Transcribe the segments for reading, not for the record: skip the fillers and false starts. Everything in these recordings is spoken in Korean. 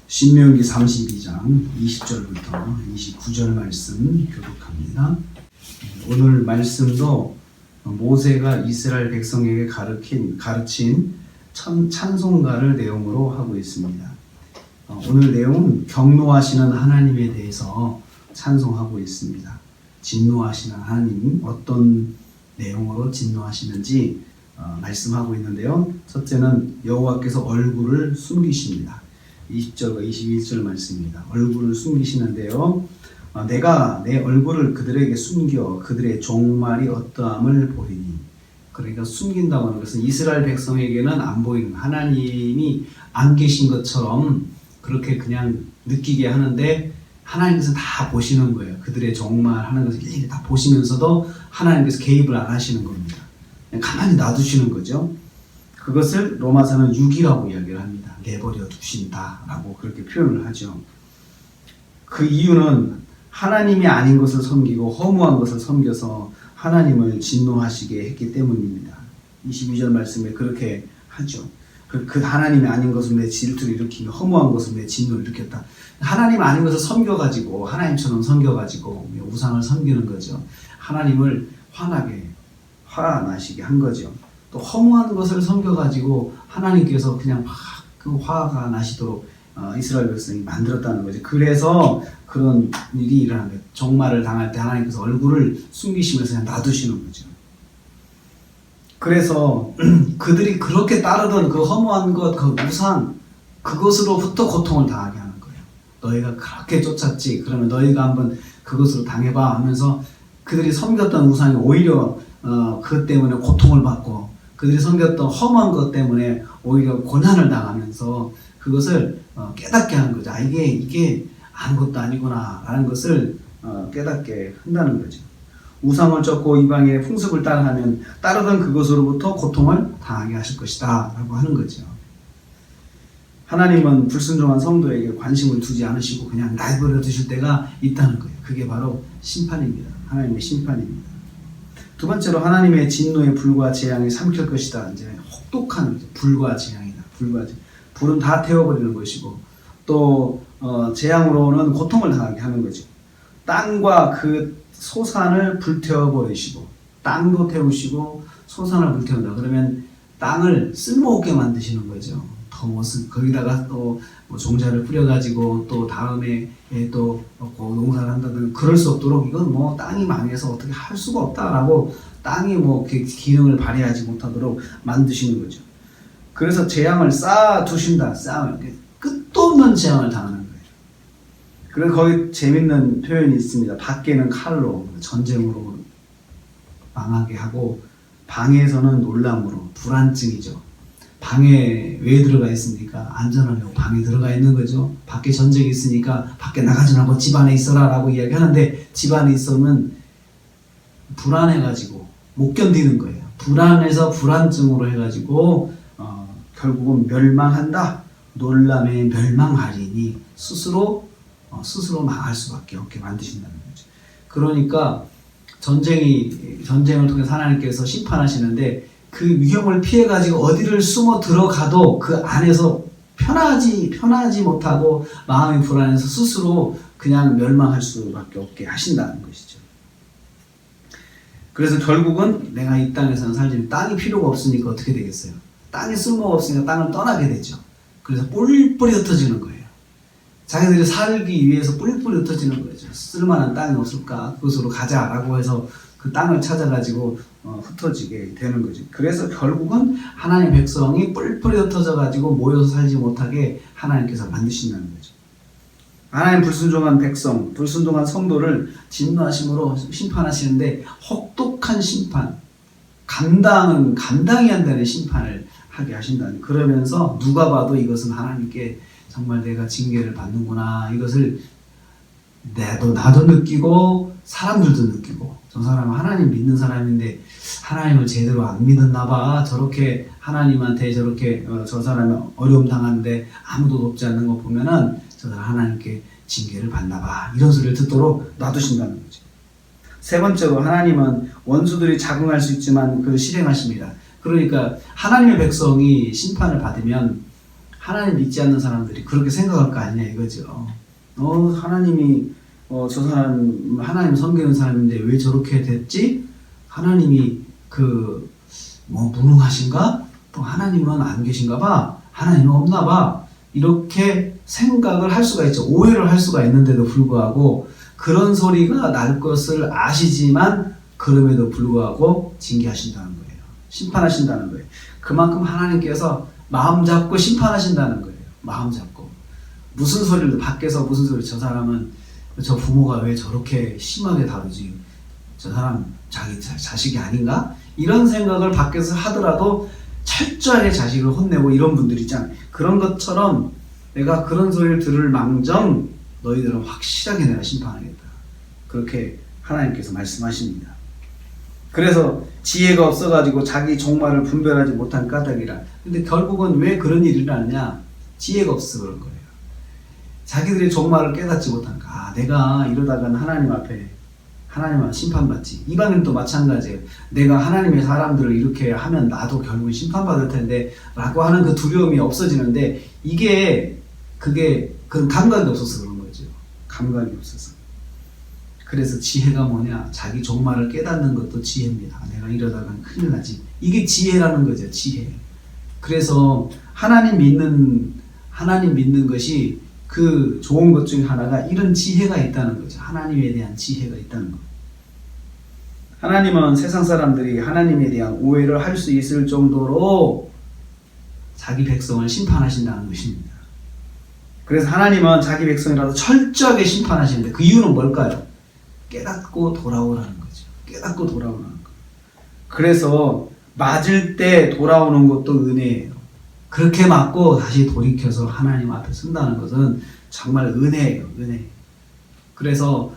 신명기 32장 20절부터 29절 말씀 교독합니다. 오늘 말씀도 모세가 이스라엘 백성에게 가르친 찬송가를 내용으로 하고 있습니다. 오늘 내용은 경노하시는 하나님에 대해서 찬송하고 있습니다. 진노하시는 하나님, 어떤 내용으로 진노하시는지 말씀하고 있는데요. 첫째는 여호와께서 얼굴을 숨기십니다. 20절과 21절 말씀입니다. 얼굴을 숨기시는데요. 내가 내 얼굴을 그들에게 숨겨 그들의 종말이 어떠함을 보리니. 그러니까 숨긴다고 하는 것은 이스라엘 백성에게는 안 보이는, 하나님이 안 계신 것처럼 그렇게 그냥 느끼게 하는데 하나님께서 다 보시는 거예요. 그들의 종말하는 것을 일일이 다 보시면서도 하나님께서 개입을 안 하시는 겁니다. 그냥 가만히 놔두시는 거죠. 그것을 로마서는 6이라고 이야기를 합니다. 내버려 두신다라고 그렇게 표현을 하죠. 그 이유는 하나님이 아닌 것을 섬기고 허무한 것을 섬겨서 하나님을 진노하시게 했기 때문입니다. 22절 말씀에 그렇게 하죠. 그 하나님이 아닌 것을 내 질투를 일으키며 허무한 것을 내 진노를 일으켰다. 하나님 아닌 것을 섬겨가지고 하나님처럼 섬겨가지고 우상을 섬기는 거죠. 하나님을 화나시게 한 거죠. 또 허무한 것을 섬겨가지고 하나님께서 그냥 막 그 화가 나시도록 이스라엘 백성이 만들었다는 거죠. 그래서 그런 일이 일어난 거예요. 종말을 당할 때 하나님께서 얼굴을 숨기시면서 그냥 놔두시는 거죠. 그래서 그들이 그렇게 따르던 그 허무한 것, 그 우상, 그것으로부터 고통을 당하게 하는 거예요. 너희가 그렇게 쫓았지, 그러면 너희가 한번 그것으로 당해봐 하면서 그들이 섬겼던 우상이 오히려 그것 때문에 고통을 받고, 그들이 섬겼던 험한 것 때문에 오히려 고난을 당하면서 그것을 깨닫게 하는 거죠. 이게 아무것도 아니구나 라는 것을 깨닫게 한다는 거죠. 우상을 쫓고 이방인의 풍습을 따라하면 따르던 그것으로부터 고통을 당하게 하실 것이다 라고 하는 거죠. 하나님은 불순종한 성도에게 관심을 두지 않으시고 그냥 내버려 두실 때가 있다는 거예요. 그게 바로 심판입니다. 하나님의 심판입니다. 두 번째로 하나님의 진노의 불과 재앙이 삼킬 것이다. 이제 혹독한 불과 재앙이다. 불은 다 태워버리는 것이고 또 재앙으로는 고통을 당하게 하는 거죠. 땅과 그 소산을 불태워버리시고, 땅도 태우시고 소산을 불태운다. 그러면 땅을 쓸모없게 만드시는 거죠. 거기다가 또 종자를 뿌려가지고 또 다음에 또 농사를 한다든 그럴 수 없도록 이건 땅이 망해서 어떻게 할 수가 없다라고 땅이 기능을 발휘하지 못하도록 만드시는 거죠. 그래서 재앙을 쌓아두신다. 끝도 없는 재앙을 당하는 거예요. 그래서 거기 재밌는 표현이 있습니다. 밖에는 칼로, 전쟁으로 망하게 하고, 방에서는 놀람으로, 불안증이죠. 방에 왜 들어가 있습니까? 안전하려고 방에 들어가 있는 거죠. 밖에 전쟁이 있으니까 밖에 나가지 말고 집 안에 있어라 라고 이야기하는데, 집 안에 있으면 불안해가지고 못 견디는 거예요. 불안해서 불안증으로 해가지고 결국은 멸망한다. 놀람에 멸망하리니 스스로 망할 수밖에 없게 만드신다는 거죠. 그러니까 전쟁을 통해서 하나님께서 심판하시는데 그 위험을 피해가지고 어디를 숨어 들어가도 그 안에서 편하지 못하고 마음이 불안해서 스스로 그냥 멸망할 수밖에 없게 하신다는 것이죠. 그래서 결국은 내가 이 땅에서는 살지, 땅이 필요가 없으니까 어떻게 되겠어요? 땅이 쓸모가 없으니까 땅을 떠나게 되죠. 그래서 뿔뿔이 흩어지는 거예요. 자기들이 살기 위해서 뿔뿔이 흩어지는 거죠. 쓸만한 땅이 없을까? 그곳으로 가자라고 해서 그 땅을 찾아가지고 흩어지게 되는 거죠. 그래서 결국은 하나님의 백성이 뿔뿔이 흩어져가지고 모여서 살지 못하게 하나님께서 만드신다는 거죠. 하나님 불순종한 백성, 불순종한 성도를 진노하심으로 심판하시는데 혹독한 심판, 감당이 안 되는 심판을 하게 하신다는, 그러면서 누가 봐도 이것은 하나님께 정말 내가 징계를 받는구나, 이것을 나도 느끼고 사람들도 느끼고, 저 사람은 하나님 믿는 사람인데 하나님을 제대로 안 믿었나 봐, 저렇게 하나님한테 저렇게 저 사람이 어려움 당하는데 아무도 돕지 않는 거 보면은 저 사람 하나님께 징계를 받나 봐, 이런 소리를 듣도록 놔두신다는 거죠. 세 번째로 하나님은 원수들이 적응할 수 있지만 그걸 실행하십니다. 그러니까 하나님의 백성이 심판을 받으면 하나님 믿지 않는 사람들이 그렇게 생각할 거 아니냐 이거죠. 하나님이 저 사람 하나님 섬기는 사람인데 왜 저렇게 됐지? 하나님이 무능하신가? 또 하나님은 안 계신가 봐. 하나님은 없나 봐. 이렇게 생각을 할 수가 있죠. 오해를 할 수가 있는데도 불구하고 그런 소리가 날 것을 아시지만 그럼에도 불구하고 징계하신다는 거예요. 심판하신다는 거예요. 그만큼 하나님께서 마음 잡고 심판하신다는 거예요. 마음 잡고. 무슨 소리를 밖에서 무슨 소리 저 사람은 저 부모가 왜 저렇게 심하게 다루지? 저 사람 자기 자식이 아닌가? 이런 생각을 밖에서 하더라도 철저하게 자식을 혼내고 이런 분들 있잖아요. 그런 것처럼 내가 그런 소리를 들을 망정 너희들은 확실하게 내가 심판하겠다. 그렇게 하나님께서 말씀하십니다. 그래서 지혜가 없어가지고 자기 종말을 분별하지 못한 까닭이라. 근데 결국은 왜 그런 일이 일어나느냐? 지혜가 없어서 그런 거예요. 자기들의 종말을 깨닫지 못한 거. 내가 이러다가는 하나님 앞에 심판받지. 이방인도 마찬가지예요. 내가 하나님의 사람들을 이렇게 하면 나도 결국은 심판받을 텐데 라고 하는 그 두려움이 없어지는데 그건 감각이 없어서 그런 거죠. 감각이 없어서. 그래서 지혜가 뭐냐? 자기 종말을 깨닫는 것도 지혜입니다. 내가 이러다가는 큰일 나지. 이게 지혜라는 거죠. 지혜. 그래서 하나님 믿는 것이 그 좋은 것 중에 하나가 이런 지혜가 있다는 거죠. 하나님에 대한 지혜가 있다는 것. 하나님은 세상 사람들이 하나님에 대한 오해를 할 수 있을 정도로 자기 백성을 심판하신다는 것입니다. 그래서 하나님은 자기 백성이라도 철저하게 심판하시는데 그 이유는 뭘까요? 깨닫고 돌아오라는 거죠. 깨닫고 돌아오라는 거. 그래서 맞을 때 돌아오는 것도 은혜예요. 그렇게 맞고 다시 돌이켜서 하나님 앞에 선다는 것은 정말 은혜예요. 은혜. 그래서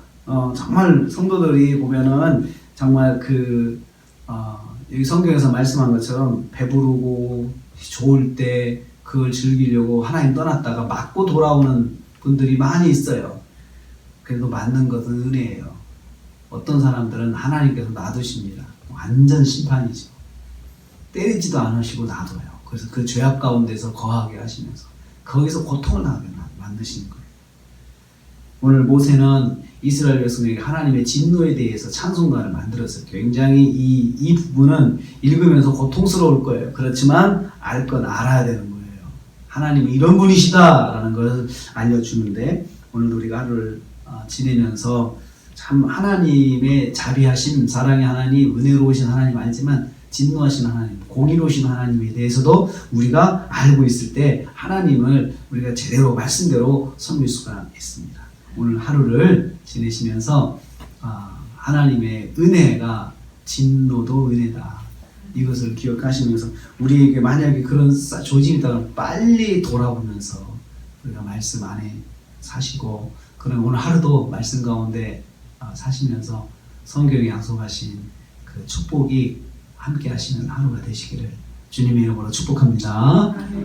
정말 성도들이 보면은 정말 여기 성경에서 말씀한 것처럼 배부르고 좋을 때 그걸 즐기려고 하나님 떠났다가 맞고 돌아오는 분들이 많이 있어요. 그래도 맞는 것은 은혜예요. 어떤 사람들은 하나님께서 놔두십니다. 완전 심판이죠. 때리지도 않으시고 놔둬요. 그래서 그 죄악 가운데서 거하게 하시면서 거기서 고통을 당하게 만드시는 거예요. 오늘 모세는 이스라엘 백성에게 하나님의 진노에 대해서 찬송가를 만들었어요. 굉장히 이 부분은 읽으면서 고통스러울 거예요. 그렇지만 알 건 알아야 되는 거예요. 하나님이 이런 분이시다라는 것을 알려주는데 오늘 우리가 하루를 지내면서 참 하나님의 자비하심, 사랑의 하나님, 은혜로우신 하나님 알지만 진노하신 하나님, 공의로우신 하나님에 대해서도 우리가 알고 있을 때 하나님을 우리가 제대로 말씀대로 섬길 수가 있습니다. 오늘 하루를 지내시면서 하나님의 은혜가 진노도 은혜다. 이것을 기억하시면서 우리에게 만약에 그런 조짐이 있다면 빨리 돌아오면서 우리가 말씀 안에 사시고 그럼 오늘 하루도 말씀 가운데 사시면서 성경에 약속하신 그 축복이 함께 하시는 하루가 되시기를 주님의 이름으로 축복합니다.